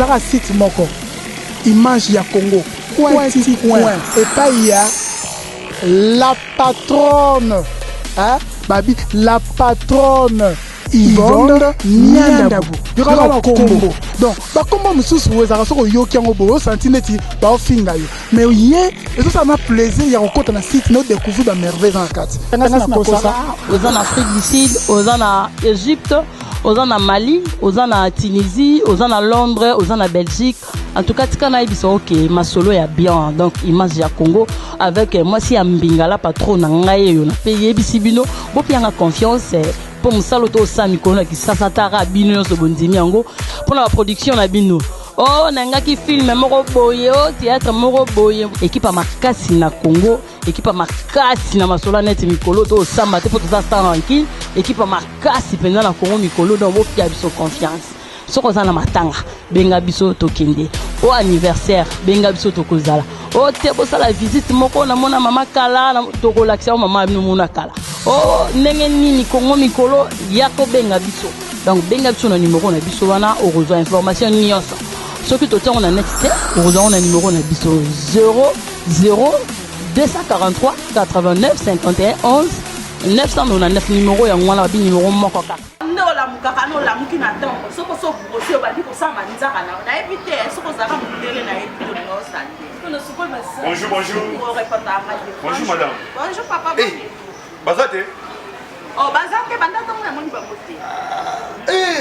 un site moko. Image ya Congo. Point. Et pas il y a la patronne. Hein? Babi, la patronne. Yvonne Niandabou. Il y aura le combo. Donc, comment monsieur souhaite ça sera yoki en obo santineti ba finga yo. Mais hier, et ça m'a plaisir, il y a encore un site nous découvrir la merveille en quatre. Aux en Afrique du Sud, aux en Égypte, aux en Mali, aux en Tunisie, aux en Londres, aux en Belgique. En tout cas, tu as dit ok, ma solo est bien. Donc, image ya Congo avec moi si Mbingala patron nangaye yo na payer bisibino. Bo pianga confiance pour me saluer au Sami Kona qui s'attara bino so bondimi yango pour la production na bino. Oh nanga ki film moko boye o théâtre moko boye équipe makasi na Congo, équipe makasi na masola net mikolo to samba te pour tout ça tranquille, équipe makasi penza na Congo mikolo donc bo pia biso confiance. Soko za na matanga benga biso tokende au anniversaire benga biso tokozala o te bosala visite moko na mona mama kala na tokolakisa mama bino mona kala o ndenge nini Congo mikolo yako benga biso donc benga biso na numéro na biso wana o rejoindre information nyonso soki totango na net te o rejoindre na numéro na biso 00 243 89 51 11 999 numéro ya ngwana bi numéro moko kaka la mukaka no la mukina tango soko so bosio ba diko sama nzaka na éviter soko zaka mudele na epito no sande kono soko ba sa bonjour bonjour madame bonjour papa bazate oh bazate banda tango na moni ba moté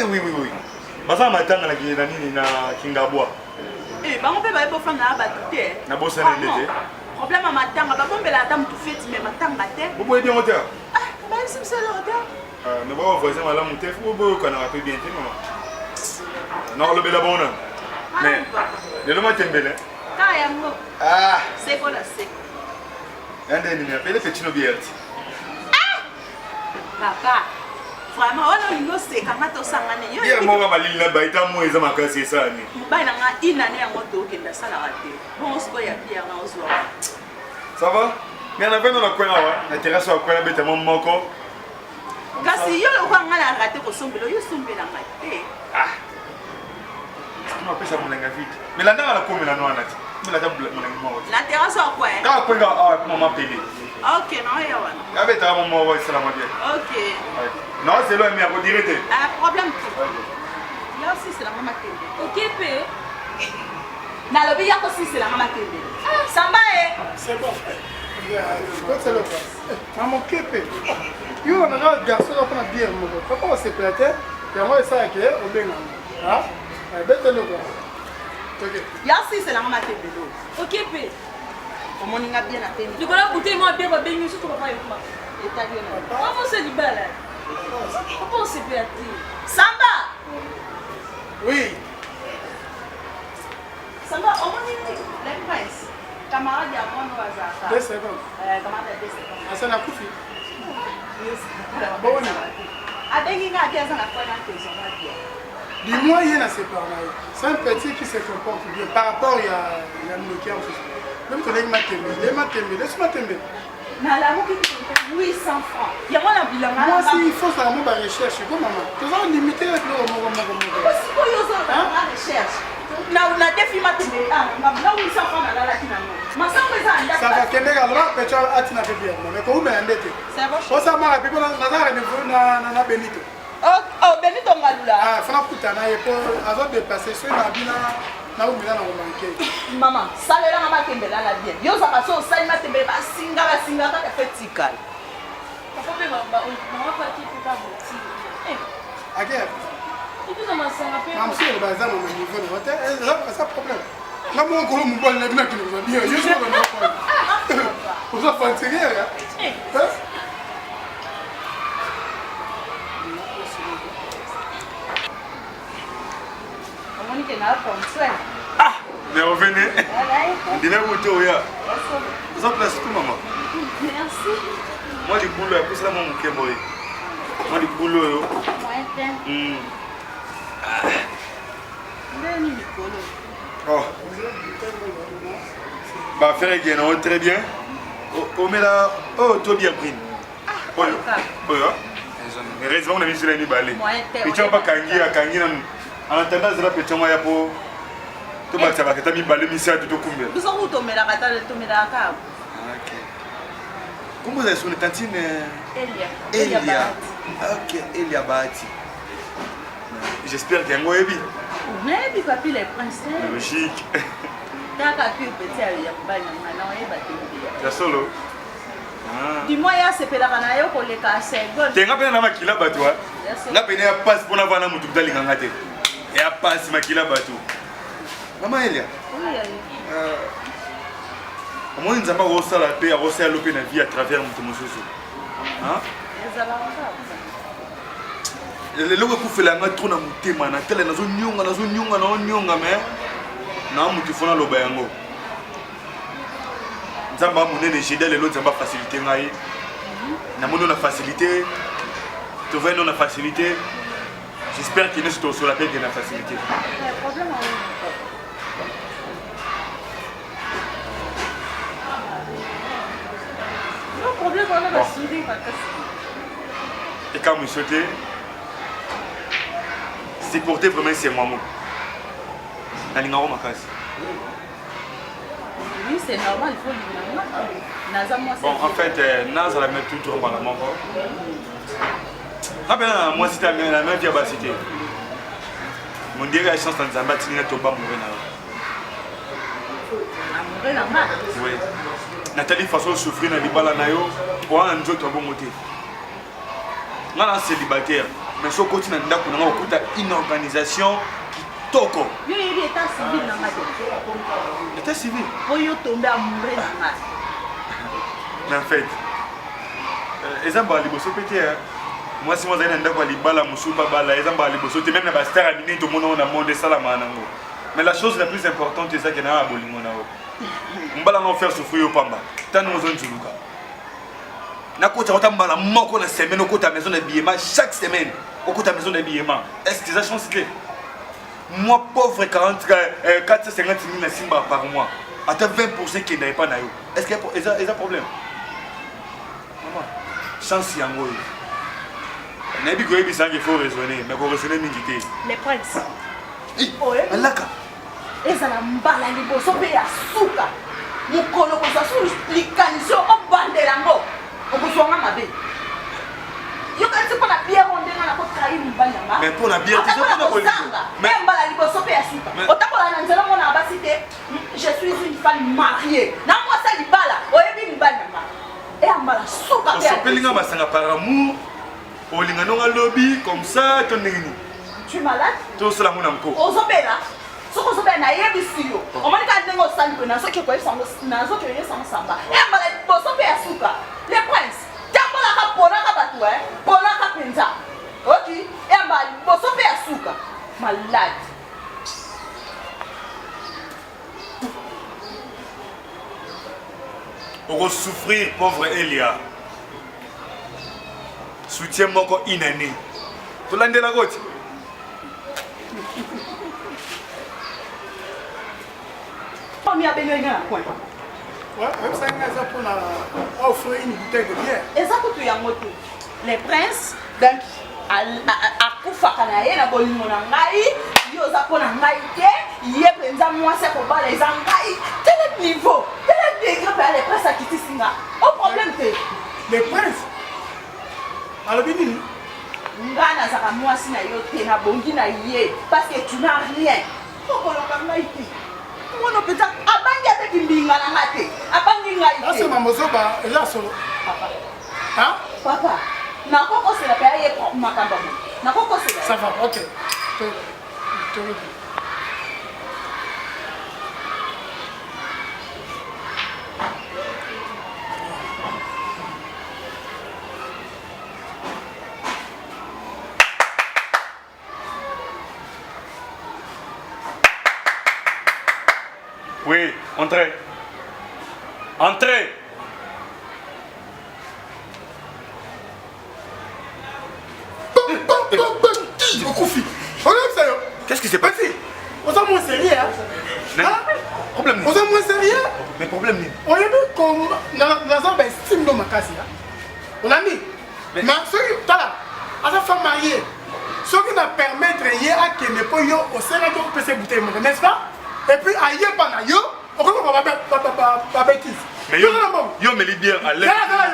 oui baza matanga na kina nini na kingabwa bango pe ba ebo fanga ba te na bosa na ndete problème matanga ba bombela ata mutu feti mais matanga te bobo edi moteur ba sim c'est le hotel mais bon voisin mala muté faut bobo kana va bien te maman non le bela bona mais de le matembele kaya ngo c'est quoi la c'est ande ni appelle petit no biert papa vraiment on a une c'est quand to sangane yo bien mo ba lila ba ita mo eza makasi sani ba na nga inane ya moto okenda sala rate bon siko ya pia na ozwa ça va mais on a fait dans la coin là la terrasse au coin bête mon moko kasi yo lo kwa ngala rate ko sombelo yo sombela ngate non pesa mon nga vite mais la ndanga la komi la noana ti mais la table mon nga mo la terrasse au coin ka ko nga maman pele ok non ya wana ya beta mon mo salam bien ok non c'est là mais à vous dire problème là aussi c'est la maman télé ok pe na lobi ya ko si c'est la maman télé samba c'est bon c'est le maman kepe yo on a garçon on a bien mon papa on se plaît et moi ça que on benga bête le quoi ok ya si c'est la maman télé ok pe comment on a bien la télé tu vas goûter moi bien ba bengi surtout papa et moi italien comment c'est du bal comment c'est plaît samba oui samba on dit les princes camarade ya moi no bazaka 2 secondes camarade 2 secondes asa na kufi bon abengi nga dia za na kwa na tezo na dia dis-moi il y a séparé c'est un petit qui se comporte bien par rapport à Nokia en fait même ton matembe laisse-moi tomber na la moki 800 francs ya mwana bilanga moi si il faut ça mo ba recherche comme maman tu vas limiter le mo parce que yo zo ba recherche na défi matembe na 800 francs na la kina no masango eza anda ça va kende ka la pecho atina pe bien mais ko ume ndete c'est bon o sa mara pe ko na za na Benito oh Benito ngalula fana kutana ye ko azo dépasser so na bina na umila na romanke maman salela nga makembela la bien yo za kaso sali matembe ba singa ka fetikal papa pe mama pa ki pa boti akia tu za masanga pe mam si ba za mama niveau na hotel ça problème na mo ko mo bol na bina ki no bien yo so na ko o za fantiria mais revenez dina moto ya vous en place tout maman merci moi du boulot après ça mon kembo moi du boulot yo oh bah faire bien non très bien oh mais là oh toi bien pris oh Mais heureusement, on a mis sur les balais. Et tu vas pas kangi, en attendant, c'est la petite moya pour. Tu vas savoir que tu as mis balai, mais c'est tout combien. Vous avez tombé la cata, tombé la cave. Ok. Comment vous avez son tantine Elia. Ok, Elia Bahati. J'espère qu'il y a un goébi. Mais il papi les princes. Logique. Kaka pi petit ali ya kubali na oye bateli. Ya solo. Dis-moi ya sepela kana yo ko le ka segon. Tenga pena na makila batu ha. Na pena ya passe pona vana mutu dalinga ngate. Ya passe makila batu. Mama Elia. Oui. Comment nzamba ko sala pe ya ko sala pe na vie à travers mutu mususu. Hein? Ezala le logo kufela nga trop na mutema na tele nazo nyonga mais na mutu fona loba yango. Nzamba monene jeda le lot nzamba facilité ngai. Na mono na facilité. Tu vois non na facilité. J'espère qu'il ne se sur la paix de la facilité. Problème on a la soudée. Et quand vous sautez, c'est porté vraiment c'est moi. Oui, c'est normal, il faut lui. Bon, en fait, Naz la mettre tout dans la main. Moi, c'était la même diabasité. Mon dieu a chance dans Zamba, tu n'as pas mourir. Oui. Nathalie façon souffrir dans les balles nayo pour un jour bon moté. Non là célibataire mais ce côté na ndako na okuta une organisation qui toko. Yo il état civil na ngate. État civil. Pour yo tomber amoureux na ngate. Mais en fait ezamba liboso pété moi si moi za ndako libala musuba bala ezamba liboso te même na ba star amine to mona na monde salama nango. Mais la chose la plus importante c'est ça que na bolingo nao. Mbala no faire souffrir au pamba. Tant nous on tuluka. Na kota kota mbala moko na semaine au ta maison de billets chaque semaine au ta maison de billets. Est-ce que ça chance c'est moi pauvre 450 000 na simba par mois. Attends 20% qui n'est pas na yo. Est-ce qu'il y a problème? Maman, chance yango. Na bi goyebi sangi faut raisonner, mais ko raisonner mingi. Les princes. Alaka. Ezala mbala liboso pe ya suka mukolo ko sa su likanisi o bandela ngo okusonga mabe yo kanti pona bière on denga na ko trahi mbanyanga mais pour la bière tu sais pas quoi mais mbala liboso pe ya suka otakola na nzela mona abasite je suis une femme mariée na moi ça libala oyebi mbanyanga e mbala suka pe on s'appelle basanga par amour olinga nonga lobby comme ça ton nini tu es malade tout cela mon encore ozobela soko sobe na yebisi yo omoni ka ndengo sali ko na soki ko esango na soki yo esango samba e mbala boso pe asuka le prince tambola ka pona ka batu pona ka penza oki e mbala boso pe asuka malade on va souffrir pauvre Elia soutien moko inane to landela goti. On y a besoin d'un coin. Ouais, même ça, on a offert une bouteille de bière. Et ça, tu as moto. Les princes, donc, à Koufa Kanaye, la bonne monangaï, yosa ponangaï, yepenza moi c'est pour bas les angaï. Quel est le niveau? Quel est le degré pour les princes à quitter Singa? Au problème, c'est. Les princes? Alors, Bini? Ngana zaka moi si na yote na bongi na yé parce que tu n'as rien. Pourquoi on n'a pas été? Mon peut-être abangi avec une binga na ngate. Abangi ngai. Là c'est maman Zoba, et là solo. Papa. Hein? Papa. Na koko c'est la paye pour makamba. Na koko c'est la. Ça va, ok. Oui, entrez. Entrez. Qu'est-ce qui s'est passé? On est moins sérieux, hein? Problème. On est moins sérieux? Mais problème. On a vu comme dans un estime de ma casse, on a mis. Mais ceux qui sont là, femme mariée. Ce qui va permettre à que ne pas yo au sein de PC bouteille, n'est-ce pas? Et puis ailleurs pas na yo, on va pas bêtise. Mais yo me libère à l'aise.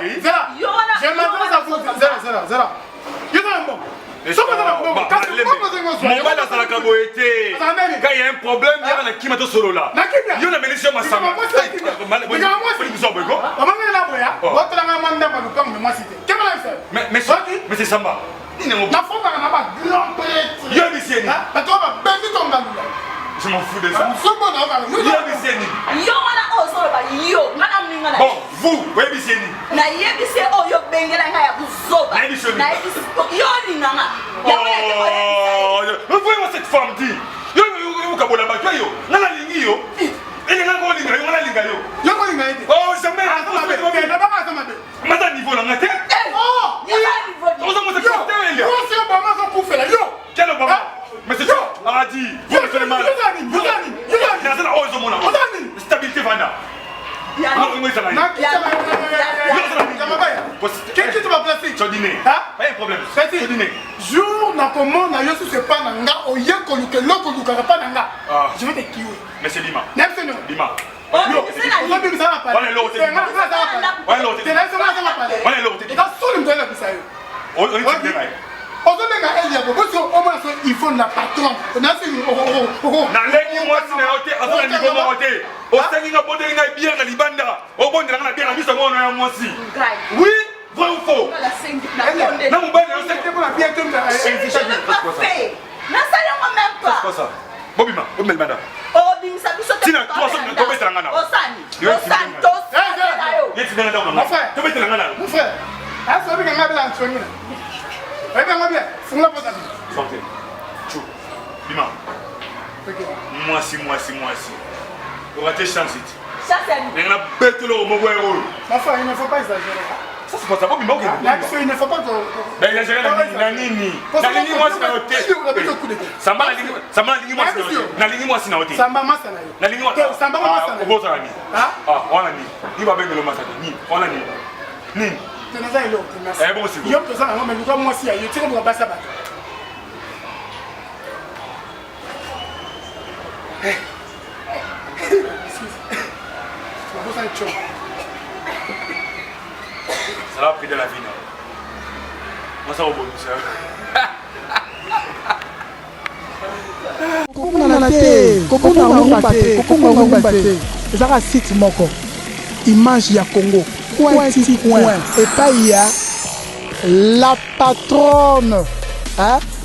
Je m'adresse à vous. Zara. Yo dans bon. Mon mal dans la caboité. Quand il y a un problème, il y a un qui m'a tout solo là. Il y a une médecine ma sama. Mais c'est Samba. Je m'en fous de ça. Bon, vous, voyez Bissieni. Voyez-moi cette femme dit. Mais c'est ça, Aradi, vous me faites mal. Stabilité Vanda. Qu'est-ce que tu vas placer? Tu as dîné. Pas un problème. Tu as dîné. Jour n'a comment n'a yo c'est pas nanga au yeko luke loko luka pas nanga. Je vais te kiwi. Mais c'est Lima. Nepseno. Lima. On est l'autre. Il faut la patronne. Oui, vrai ou faux? Bobima, madame. Tina, toi, tu vas mettre la gana. Mon frère, tu vas mettre la gana. Mon frère, sortez. Chou. Bima. Moi si. On va te changer. Mais on a bête le mot. Ma frère, il ne faut pas exagérer. Ça c'est pas ça, Bobima. Il ne faut pas que. Ben il a géré la nini. La nini moi c'est la hôtel. Samba la nini moi c'est la hôtel. La nini moi c'est la hôtel. Samba massa na yo. La nini moi. Samba massa na yo. Vous avez ni. On a ni. Il va bien le massa ni. On a ni. Ni. Tu n'as pas eu l'autre. Eh bon c'est. Yo présent mais nous moi si ayo. Tu sais comment ça va. Ça va prendre la vie. Moi ça va bon ça. Ezaka site moko image ya Congo et pas il y a la patronne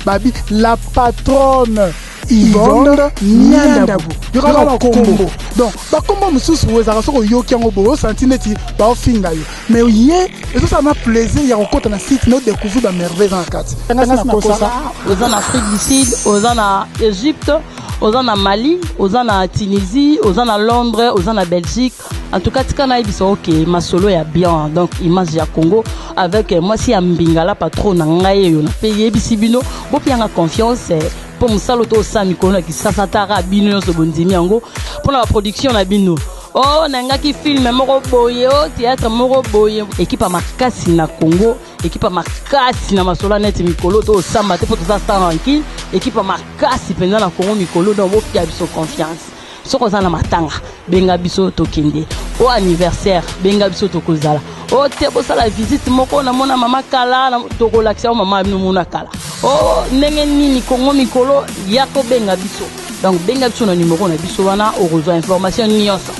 babi la patronne Yvonne Nyandabu yokala Congo donc ba kombo mususu wezaka soko yoki yango bo senti neti ba ofinga yo mais ye et ça m'a plaisir ya kokota na site no découvrir ba merveille dans la carte aux en Afrique du Sud aux en Égypte aux en Mali aux en Tunisie aux en Londres aux en Belgique en tout cas tika na biso OK ma solo ya bien donc image ya Congo avec moi si ambingala patron na ngai yo na payer bisibino bo pianga confiance pour musalo to sami kono ki sasatara bino yo so bondimi yango pour la production na bino oh nanga ki film moko boye o théâtre moko boye équipe à makasi na Congo équipe à makasi na masola net mikolo to samba te pour tout ça tranquille équipe à makasi pendant na Congo mikolo donc bo pia biso confiance soko za na matanga benga biso to kende au anniversaire benga biso to kozala o te bo sala visite moko na mona mama kala na to ko lakisa mama no mona kala o ndenge nini Congo mikolo yako benga biso donc benga biso na numéro na biso wana o rejoindre information nyonso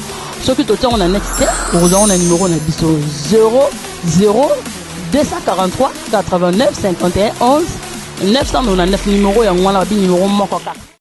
soki to tia on a net o rejoindre na numéro na biso 00 243 89 51 11 999 numéro ya ngwana bi numéro moko kaka